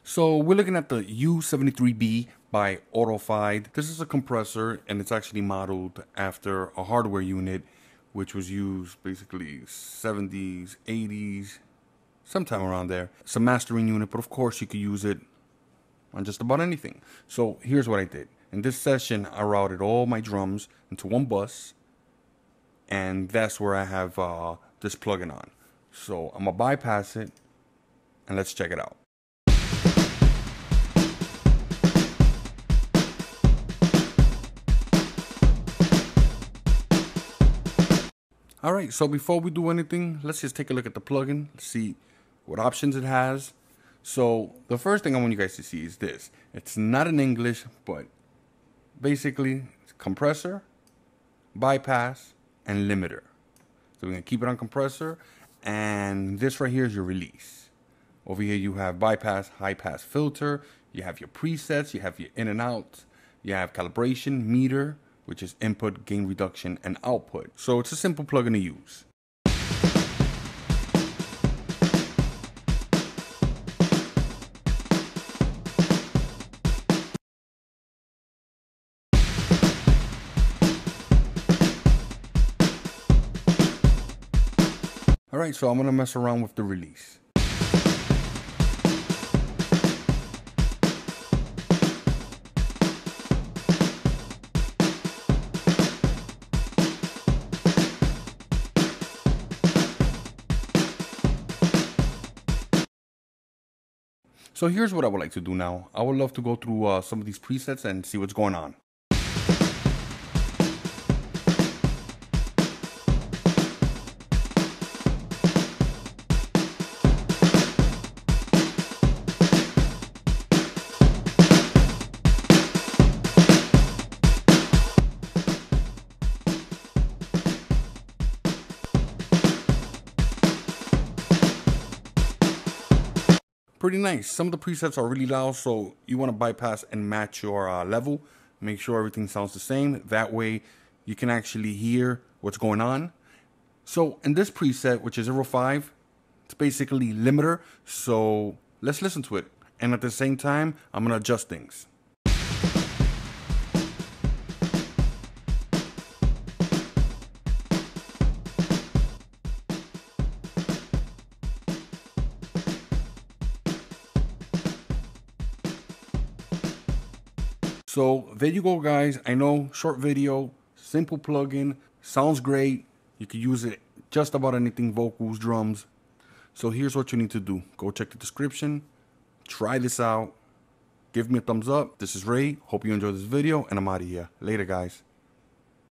So we're looking at the u73b by Audible. This is a compressor, and it's actually modeled after a hardware unit which was used basically 70s, 80s, sometime around there. It's a mastering unit, but of course you could use it on just about anything. So here's what I did. In this session, I routed all my drums into one bus, and that's where I have this plugin on. So I'm gonna bypass it, and let's check it out. Alright, so before we do anything, let's just take a look at the plugin, see what options it has. So the first thing I want you guys to see is this. It's not in English, but basically it's compressor, bypass, and limiter. So we're going to keep it on compressor, and this right here is your release. Over here you have bypass, high pass filter, you have your presets, you have your in and out, you have calibration, meter, which is input, gain reduction, and output. So it's a simple plugin to use. Alright, so I'm going to mess around with the release. So here's what I would like to do now. I would love to go through some of these presets and see what's going on. Pretty nice. Some of the presets are really loud, so you want to bypass and match your level. Make sure everything sounds the same. That way you can actually hear what's going on. So in this preset, which is 05, it's basically limiter. So let's listen to it. And at the same time, I'm going to adjust things. So there you go, guys. I know, short video, simple plugin, sounds great. You can use it just about anything, vocals, drums. So here's what you need to do. Go check the description, try this out, give me a thumbs up. This is Ray. Hope you enjoyed this video, and I'm out of here. Later, guys.